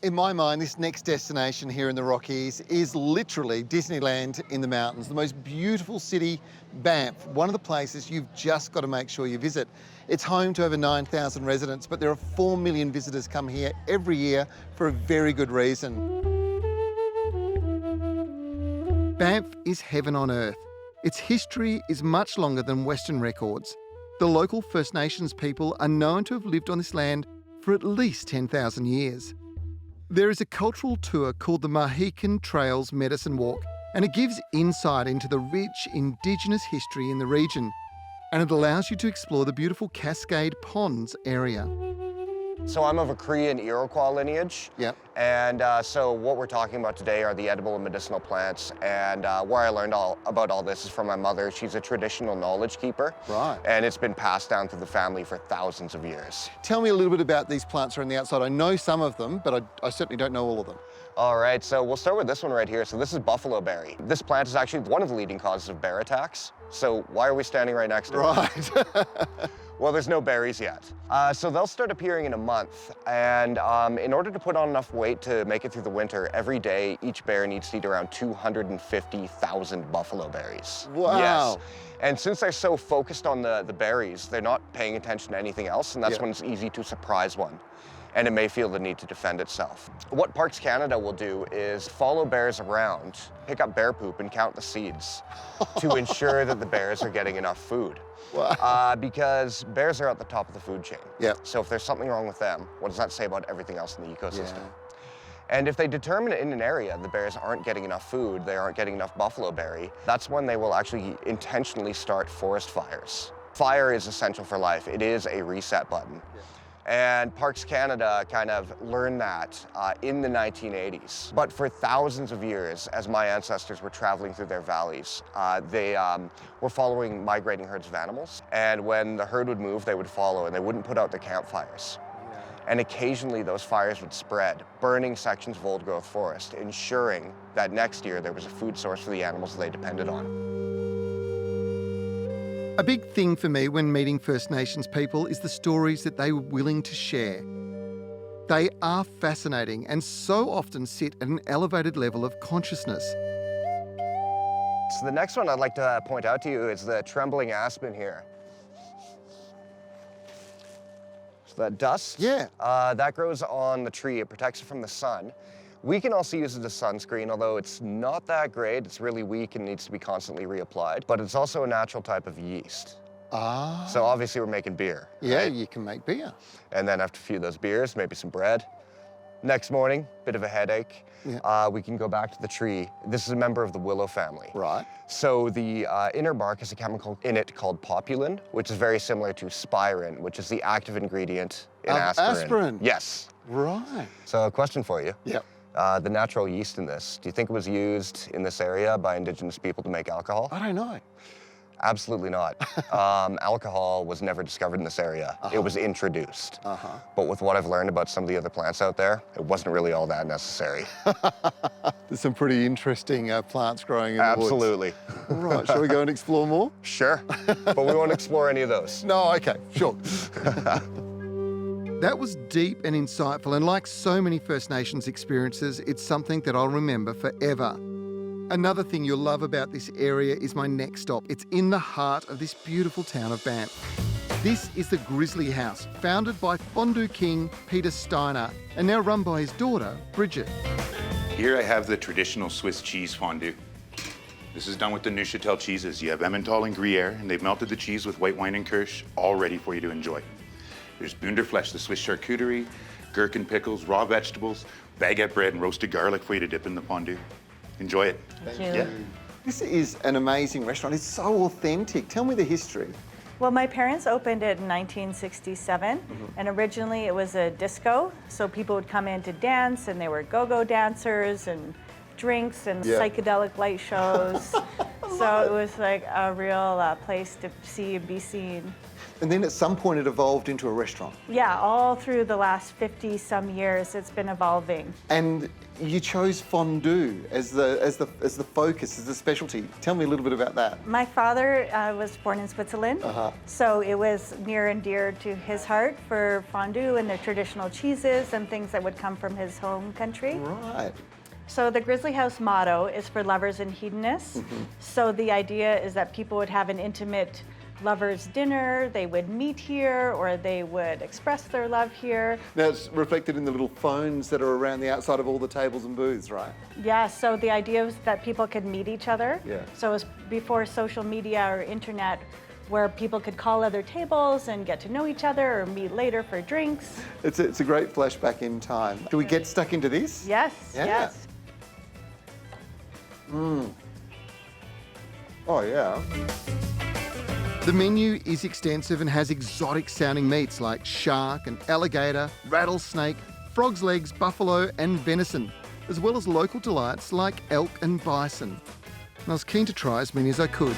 In my mind, this next destination here in the Rockies is literally Disneyland in the mountains, the most beautiful city, Banff, one of the places you've just got to make sure you visit. It's home to over 9,000 residents, but there are 4 million visitors come here every year for a very good reason. Banff is heaven on earth. Its history is much longer than Western records. The local First Nations people are known to have lived on this land for at least 10,000 years. There is a cultural tour called the Mohican Trails Medicine Walk, and it gives insight into the rich Indigenous history in the region, and it allows you to explore the beautiful Cascade Ponds area. So I'm of a Korean Iroquois lineage. Yep. And so what we're talking about today are the edible and medicinal plants. And where I learned about all this is from my mother. She's a traditional knowledge keeper. Right. And it's been passed down through the family for thousands of years. Tell me a little bit about these plants around the outside. I know some of them, but I certainly don't know all of them. All right, so we'll start with this one right here. So this is buffalo berry. This plant is actually one of the leading causes of bear attacks. So why are we standing right next to it? Right. Well, there's no berries yet. So they'll start appearing in a month. And in order to put on enough weight to make it through the winter, every day, each bear needs to eat around 250,000 buffalo berries. Wow. Yes. And since they're so focused on the berries, they're not paying attention to anything else, and that's when it's easy to surprise one. And it may feel the need to defend itself. What Parks Canada will do is follow bears around, pick up bear poop, and count the seeds to ensure that the bears are getting enough food. Wow. Because bears are at the top of the food chain. Yep. So if there's something wrong with them, what does that say about everything else in the ecosystem? Yeah. And if they determine in an area the bears aren't getting enough food, they aren't getting enough buffalo berry, that's when they will actually intentionally start forest fires. Fire is essential for life. It is a reset button. Yeah. And Parks Canada kind of learned that in the 1980s. But for thousands of years, as my ancestors were traveling through their valleys, they were following migrating herds of animals. And when the herd would move, they would follow, and they wouldn't put out their campfires. Yeah. And occasionally those fires would spread, burning sections of old-growth forest, ensuring that next year there was a food source for the animals they depended on. A big thing for me when meeting First Nations people is the stories that they were willing to share. They are fascinating and so often sit at an elevated level of consciousness. So the next one I'd like to point out to you is the trembling aspen here. So that dust, that grows on the tree. It protects it from the sun. We can also use it as sunscreen, although it's not that great. It's really weak and needs to be constantly reapplied. But it's also a natural type of yeast. Ah. So obviously we're making beer. Yeah, right? you can make beer. And then after a few of those beers, maybe some bread. Next morning, bit of a headache. Yeah. We can go back to the tree. This is a member of the willow family. Right. So the inner bark has a chemical in it called populin, which is very similar to spirin, which is the active ingredient in aspirin. Aspirin? Yes. Right. So a question for you. Yep. The natural yeast in this, do you think it was used in this area by Indigenous people to make alcohol? I don't know. Absolutely not. Alcohol was never discovered in this area. It was introduced. But with what I've learned about some of the other plants out there, it wasn't really all that necessary. There's some pretty interesting plants growing in the woods. Absolutely. Right, shall we go and explore more? Sure, but we won't explore any of those. No, okay, sure. That was deep and insightful, and like so many First Nations experiences, it's something that I'll remember forever. Another thing you'll love about this area is my next stop. It's in the heart of this beautiful town of Banff. This is the Grizzly House, founded by fondue king Peter Steiner, and now run by his daughter, Bridget. Here I have the traditional Swiss cheese fondue. This is done with the Neuchâtel cheeses. You have Emmental and Gruyere, and they've melted the cheese with white wine and kirsch, all ready for you to enjoy. There's Bunderfleisch, the Swiss charcuterie, gherkin pickles, raw vegetables, baguette bread, and roasted garlic for you to dip in the fondue. Enjoy it. Thank you. Yeah. This is an amazing restaurant. It's so authentic. Tell me the history. Well, my parents opened it in 1967, and originally it was a disco, so people would come in to dance, and there were go-go dancers and drinks and psychedelic light shows. So it was like a real place to see and be seen. And then at some point it evolved into a restaurant. Yeah, all through the last 50 some years, it's been evolving. And you chose fondue as the focus, as the specialty. Tell me a little bit about that. My father was born in Switzerland, so it was near and dear to his heart for fondue and the traditional cheeses and things that would come from his home country. Right. So the Grizzly House motto is for lovers and hedonists. So the idea is that people would have an intimate lovers' dinner, they would meet here, or they would express their love here. Now it's reflected in the little phones that are around the outside of all the tables and booths, right? Yeah, so the idea is that people could meet each other. Yeah. So it was before social media or internet, where people could call other tables and get to know each other or meet later for drinks. It's a great flashback in time. Do we get stuck into this? Yes, Yeah. yes. Oh, yeah. The menu is extensive and has exotic sounding meats like shark and alligator, rattlesnake, frog's legs, buffalo and venison, as well as local delights like elk and bison. And I was keen to try as many as I could.